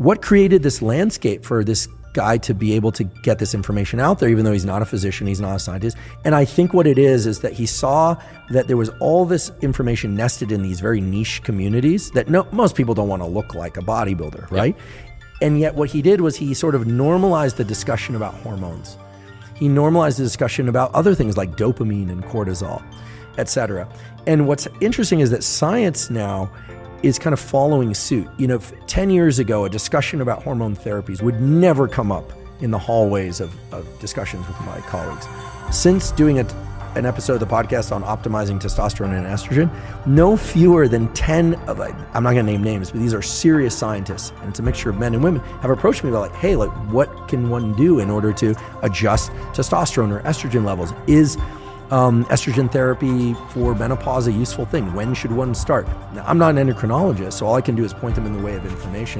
what created this landscape for this guy to be able to get this information out there, even though he's not a physician, he's not a scientist. And I think what it is that he saw that there was all this information nested in these very niche communities that most people don't want to look like a bodybuilder, right? And yet what he did was he sort of normalized the discussion about hormones. He normalized the discussion about other things like dopamine and cortisol, et cetera. And what's interesting is that science now is kind of following suit. 10 years ago, a discussion about hormone therapies would never come up in the hallways of discussions with my colleagues. Since doing an episode of the podcast on optimizing testosterone and estrogen, no fewer than 10, I'm not gonna name names, but these are serious scientists, and it's a mixture of men and women, have approached me about hey, what can one do in order to adjust testosterone or estrogen levels? Is estrogen therapy for menopause a useful thing? When should one start? Now, I'm not an endocrinologist, so all I can do is point them in the way of information.